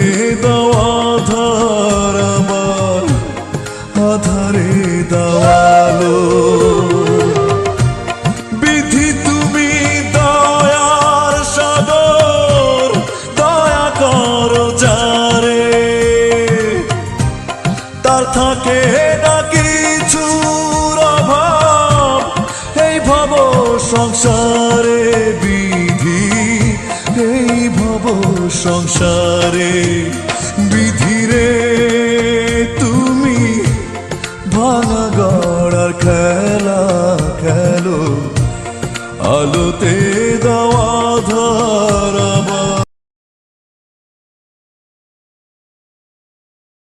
দেওয়া আধার আমার আধারে দেওয়ালো বিধি তুমি দয়ার সাগর দয়া করো যারে তার থাকে না কিছুর অভাব এই ভব সংসারে বিধি এই ভব সংসার